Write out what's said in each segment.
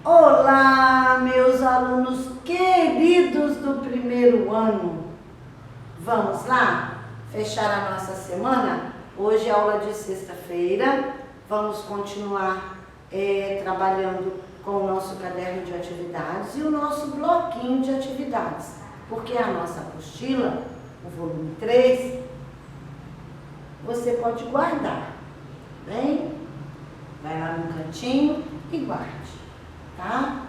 Olá, meus alunos queridos do primeiro ano. Vamos lá fechar a nossa semana? Hoje é aula de sexta-feira. Vamos continuar trabalhando com o nosso caderno de atividades e o nosso bloquinho de atividades. Porque a nossa apostila, o volume 3, você pode guardar, bem? Vai lá no cantinho e guarde, tá?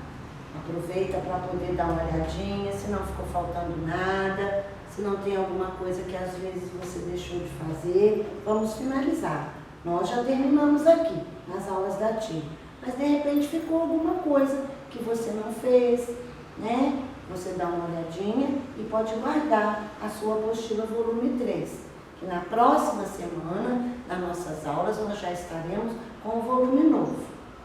Aproveita para poder dar uma olhadinha, se não ficou faltando nada, se não tem alguma coisa que às vezes você deixou de fazer, vamos finalizar. Nós já terminamos aqui, nas aulas da tia, mas de repente ficou alguma coisa que você não fez, né? Você dá uma olhadinha e pode guardar a sua apostila volume 3. Que na próxima semana, nas nossas aulas, nós já estaremos com o volume novo,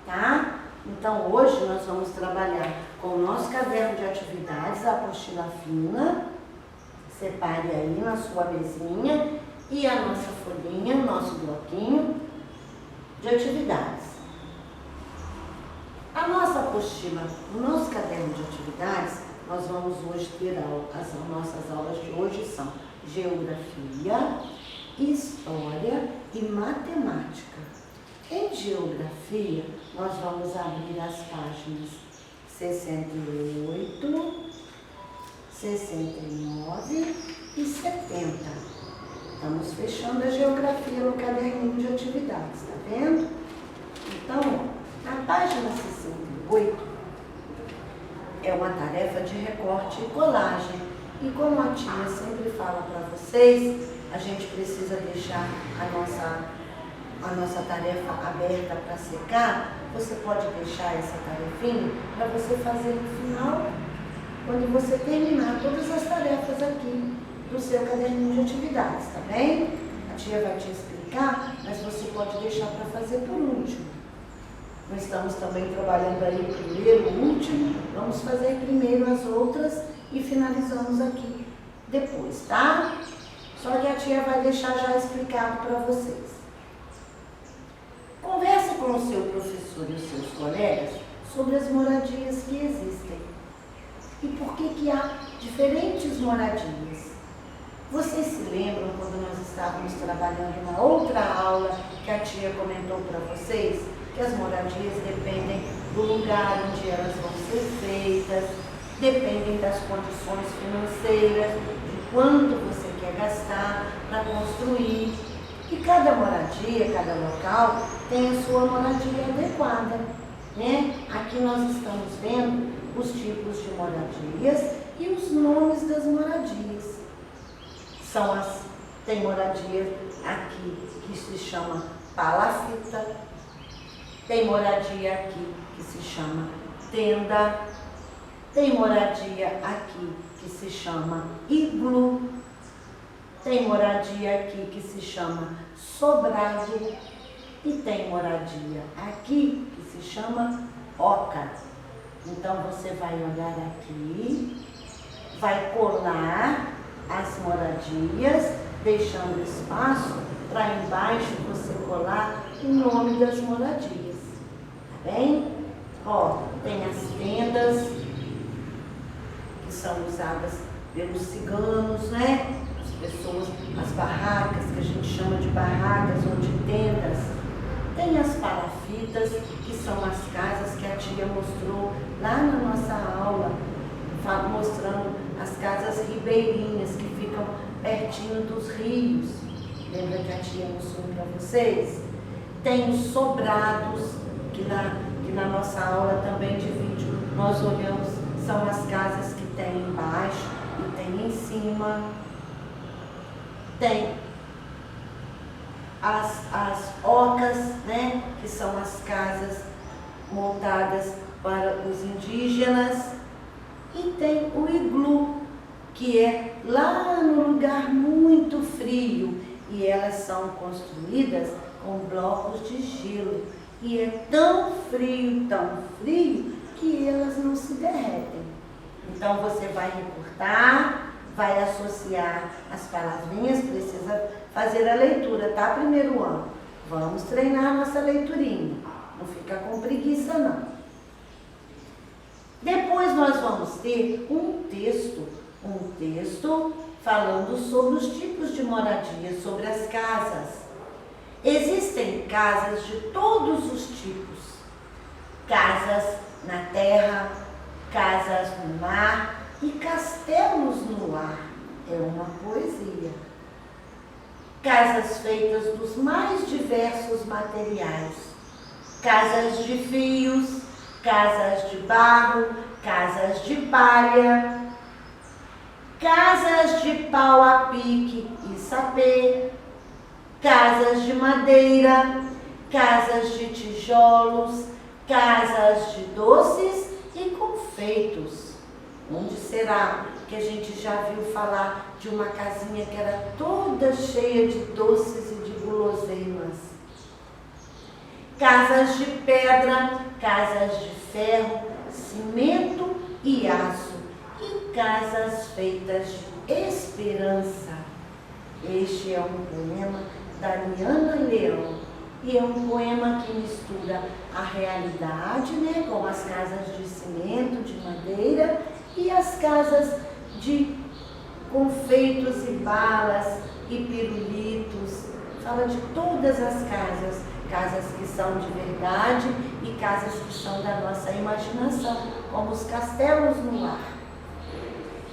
tá? Então, hoje nós vamos trabalhar com o nosso caderno de atividades, a apostila fina. Separe aí na sua mesinha e a nossa folhinha, o nosso bloquinho de atividades. A nossa apostila, o nosso caderno de atividades, nós vamos hoje ter as nossas aulas de hoje são Geografia, História e Matemática. Em Geografia, nós vamos abrir as páginas 68, 69 e 70. Estamos fechando a Geografia no caderninho de atividades, tá vendo? Então, na página 68, é uma tarefa de recorte e colagem. E como a tia sempre fala para vocês, a gente precisa deixar a nossa tarefa aberta para secar. Você pode deixar essa tarefinha para você fazer no final, quando você terminar todas as tarefas aqui do seu caderninho de atividades, tá bem? A tia vai te explicar, mas você pode deixar para fazer por último. Nós estamos também trabalhando aí o primeiro, o último. Vamos fazer primeiro as outras e finalizamos aqui depois, tá? Só que a tia vai deixar já explicado para vocês. Converse com o seu professor e os seus colegas sobre as moradias que existem e por que há diferentes moradias. Vocês se lembram quando nós estávamos trabalhando na outra aula que a tia comentou para vocês? Que as moradias dependem do lugar onde elas vão ser feitas, dependem das condições financeiras, de quanto você quer gastar para construir. E cada moradia, cada local tem a sua moradia adequada, né? Aqui nós estamos vendo os tipos de moradias e os nomes das moradias. Tem moradia aqui que se chama palafita, tem moradia aqui que se chama tenda, tem moradia aqui que se chama iglu, tem moradia aqui que se chama sobrado e tem moradia aqui que se chama oca. Então você vai olhar aqui, vai colar as moradias, deixando espaço para embaixo você colar o nome das moradias, tá bem? Ó, tem as tendas que são usadas pelos ciganos, né? As pessoas, as barracas, que a gente chama de barracas ou de tendas. Tem as palafitas, que são as casas que a tia mostrou lá na nossa aula, mostrando as casas ribeirinhas que ficam pertinho dos rios. Lembra que a tia mostrou para vocês? Tem os sobrados, que na nossa aula também de vídeo nós olhamos, são as casas que tem embaixo e tem em cima. Tem as ocas, né, que são as casas montadas para os indígenas. E tem o iglu, que é lá no lugar muito frio. E elas são construídas com blocos de gelo. E é tão frio, que elas não se derretem. Então você vai recortar, vai associar as palavrinhas, precisa fazer a leitura, tá, primeiro ano? Vamos treinar a nossa leiturinha, não fica com preguiça não. Depois nós vamos ter um texto falando sobre os tipos de moradia, sobre as casas. Existem casas de todos os tipos. Casas na terra, casas no mar e castelos no ar. É uma poesia. Casas feitas dos mais diversos materiais. Casas de fios, casas de barro, casas de palha, casas de pau a pique e sapê, casas de madeira, casas de tijolos, casas de doces e confeitos. Onde será que a gente já viu falar de uma casinha que era toda cheia de doces e de guloseimas? Casas de pedra, casas de ferro, cimento e aço, e casas feitas de esperança. Este é um poema da Liana Leão, e é um poema que mistura a realidade, né, com as casas de cimento, de madeira, e as casas de confeitos e balas e pirulitos. Fala de todas as casas, casas que são de verdade e casas que são da nossa imaginação, como os castelos no ar.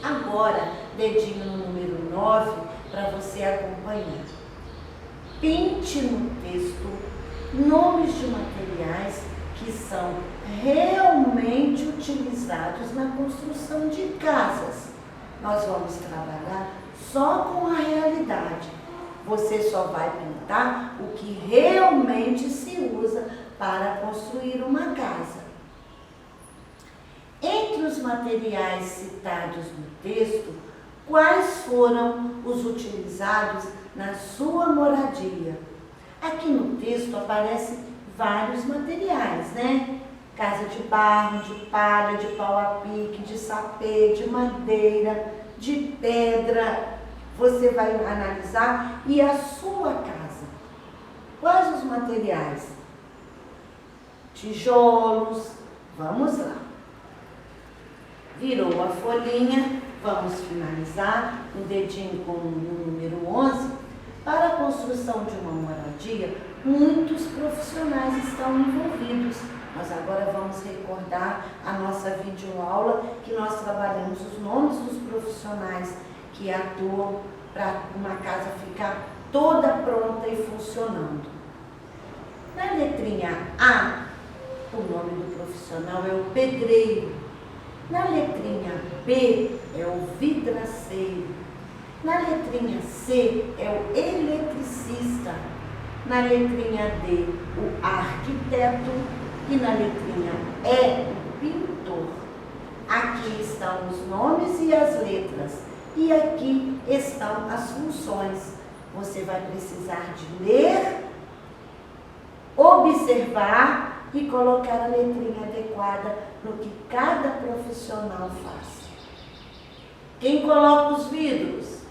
Agora, dedinho no número 9, para você acompanhar. Pinte no texto nomes de materiais que são realmente utilizados na construção de casas. Nós vamos trabalhar só com a realidade. Você só vai pintar o que realmente se usa para construir uma casa. Entre os materiais citados no texto, quais foram os utilizados na sua moradia? Aqui no texto aparecem vários materiais, né? Casa de barro, de palha, de pau a pique, de sapê, de madeira, de pedra. Você vai analisar. E a sua casa? Quais os materiais? Tijolos. Vamos lá. Virou a folhinha. Vamos finalizar. Um dedinho com o número 11. Para a construção de uma moradia, muitos profissionais estão envolvidos. Nós agora vamos recordar a nossa videoaula, que nós trabalhamos os nomes dos profissionais que atuam para uma casa ficar toda pronta e funcionando. Na letrinha A, o nome do profissional é o pedreiro. Na letrinha B, é o vidraceiro. Na letrinha C, é o eletricista. Na letrinha D, o arquiteto. E na letrinha E, o pintor. Aqui estão os nomes e as letras. E aqui estão as funções. Você vai precisar de ler, observar e colocar a letrinha adequada no que cada profissional faz. Quem coloca os vidros?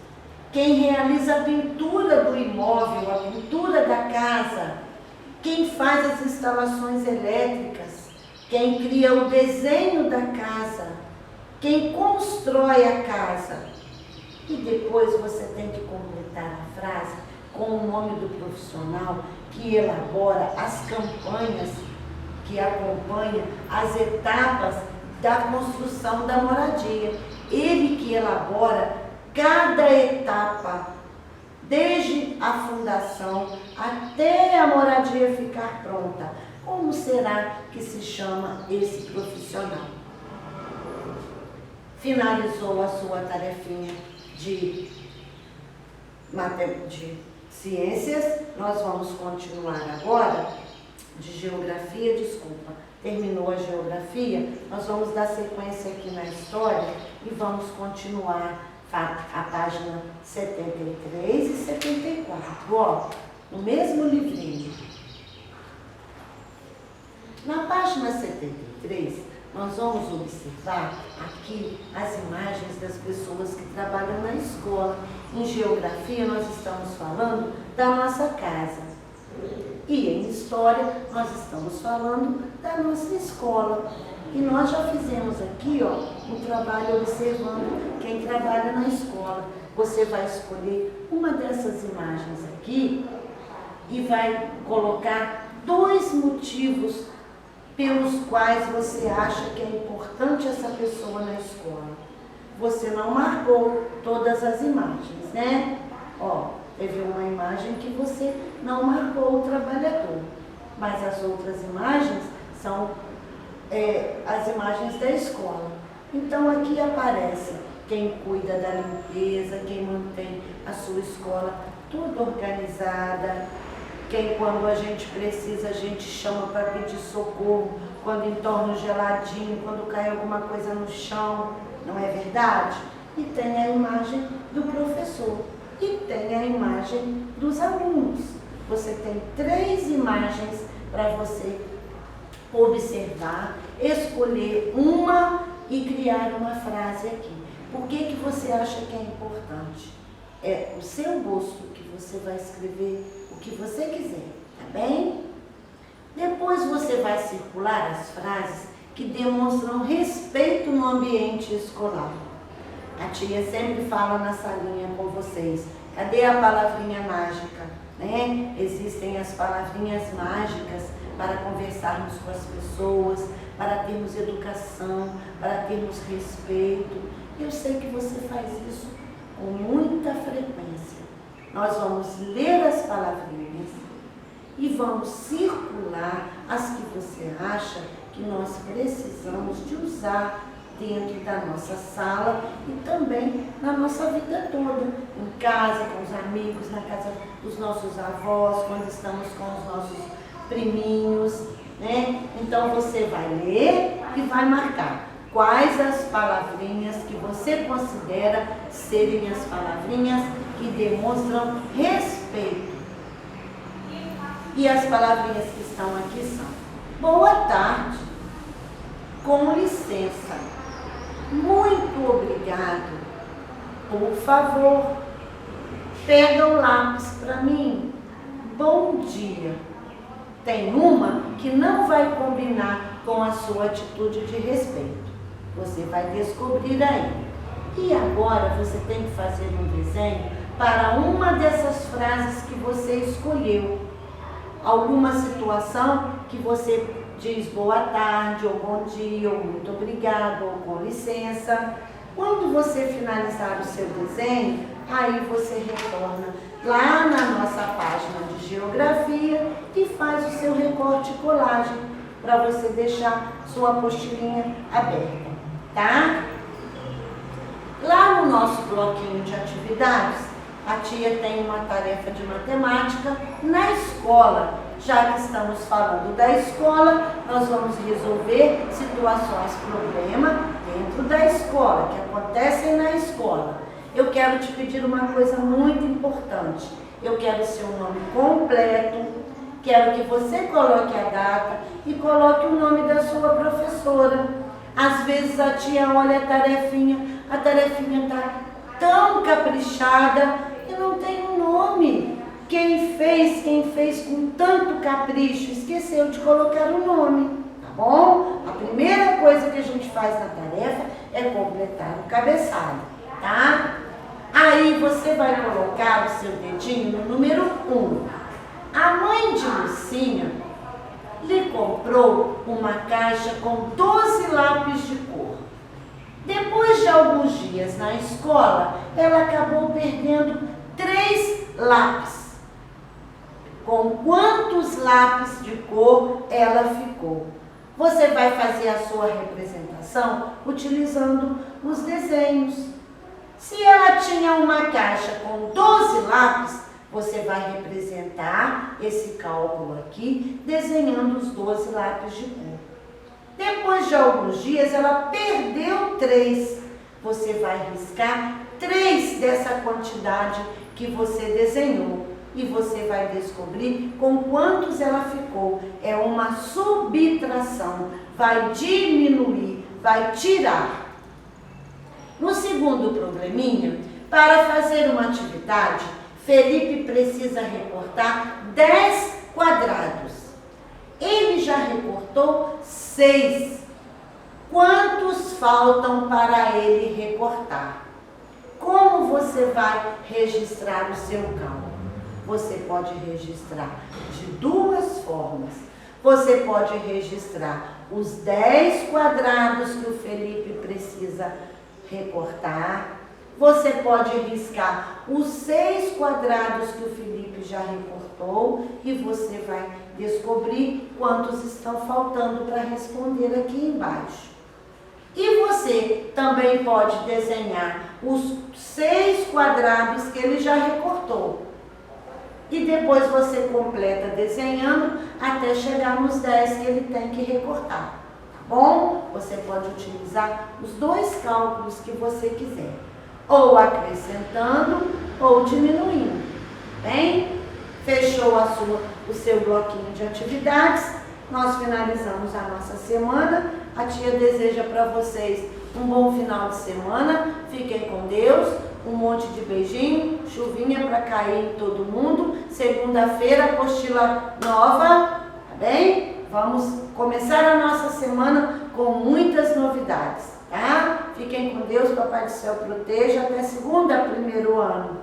Quem realiza a pintura do imóvel, a pintura da casa? Quem faz as instalações elétricas? Quem cria o desenho da casa? Quem constrói a casa? E depois você tem que completar a frase com o nome do profissional que elabora as campanhas, que acompanha as etapas da construção da moradia. Ele que elabora cada etapa, desde a fundação até a moradia ficar pronta. Como será que se chama esse profissional? Finalizou a sua tarefinha de ciências, nós vamos continuar agora de geografia, desculpa. Terminou a geografia, nós vamos dar sequência aqui na história e vamos continuar a página 73 e 74, ó, no mesmo livrinho. Na página 73, nós vamos observar aqui as imagens das pessoas que trabalham na escola. Em geografia, nós estamos falando da nossa casa. E em história, nós estamos falando da nossa escola. E nós já fizemos aqui, ó, um trabalho observando quem trabalha na escola. Você vai escolher uma dessas imagens aqui e vai colocar 2 motivos pelos quais você acha que é importante essa pessoa na escola. Você não marcou todas as imagens, né? Ó, teve uma imagem que você não marcou o trabalhador, mas as outras imagens são as imagens da escola. Então aqui aparece quem cuida da limpeza, quem mantém a sua escola toda organizada, quem quando a gente precisa a gente chama para pedir socorro, quando entorna o geladinho, quando cai alguma coisa no chão, não é verdade? E tem a imagem do professor e tem a imagem dos alunos. Você tem 3 imagens para você observar, escolher uma e criar uma frase aqui. Por que você acha que é importante? É o seu gosto que você vai escrever o que você quiser, tá bem? Depois você vai circular as frases que demonstram respeito no ambiente escolar. A tia sempre fala na salinha com vocês, cadê a palavrinha mágica? Né? Existem as palavrinhas mágicas para conversarmos com as pessoas, para termos educação, para termos respeito. Eu sei que você faz isso com muita frequência. Nós vamos ler as palavrinhas e vamos circular as que você acha que nós precisamos de usar dentro da nossa sala e também na nossa vida toda, em casa, com os amigos, na casa dos nossos avós, quando estamos com os nossos priminhos, né? Então você vai ler e vai marcar quais as palavrinhas que você considera serem as palavrinhas que demonstram respeito. E as palavrinhas que estão aqui são: boa tarde, com licença, muito obrigado, por favor, pega o lápis para mim, bom dia. Tem uma que não vai combinar com a sua atitude de respeito. Você vai descobrir aí. E agora você tem que fazer um desenho para uma dessas frases que você escolheu. Alguma situação que você diz boa tarde, ou bom dia, ou muito obrigado, ou com licença. Quando você finalizar o seu desenho, aí você retorna lá na nossa página de geografia e faz o seu recorte e colagem para você deixar sua apostilinha aberta, tá? Lá no nosso bloquinho de atividades, a tia tem uma tarefa de matemática na escola. Já que estamos falando da escola, nós vamos resolver situações, problema dentro da escola, que acontecem na escola. Eu quero te pedir uma coisa muito importante. Eu quero o seu nome completo, quero que você coloque a data e coloque o nome da sua professora. Às vezes a tia olha a tarefinha está tão caprichada e não tem um nome. Quem fez com tanto capricho, esqueceu de colocar o nome, tá bom? A primeira coisa que a gente faz na tarefa é completar o cabeçalho, tá? Aí você vai colocar o seu dedinho no número 1. A mãe de Lucinha lhe comprou uma caixa com 12 lápis de cor. Depois de alguns dias na escola, ela acabou perdendo 3 lápis. Com quantos lápis de cor ela ficou? Você vai fazer a sua representação utilizando os desenhos. Se ela tinha uma caixa com 12 lápis, você vai representar esse cálculo aqui, desenhando os 12 lápis de cor. Depois de alguns dias, ela perdeu 3. Você vai riscar 3 dessa quantidade que você desenhou. E você vai descobrir com quantos ela ficou. É uma subtração. Vai diminuir, vai tirar. No segundo probleminha, para fazer uma atividade, Felipe precisa recortar 10 quadrados. Ele já recortou 6. Quantos faltam para ele recortar? Como você vai registrar o seu cálculo? Você pode registrar de 2 formas. Você pode registrar os 10 quadrados que o Felipe precisa recortar. Você pode riscar os 6 quadrados que o Felipe já recortou e você vai descobrir quantos estão faltando para responder aqui embaixo. E você também pode desenhar os 6 quadrados que ele já recortou. E depois você completa desenhando até chegar nos 10 que ele tem que recortar. Tá bom? Você pode utilizar os 2 cálculos que você quiser. Ou acrescentando ou diminuindo. Bem? Fechou o seu bloquinho de atividades. Nós finalizamos a nossa semana. A tia deseja para vocês um bom final de semana. Fiquem com Deus. Um monte de beijinho, chuvinha para cair em todo mundo. Segunda-feira, apostila nova, tá bem? Vamos começar a nossa semana com muitas novidades, tá? Fiquem com Deus, Papai do Céu proteja. Até segunda, primeiro ano.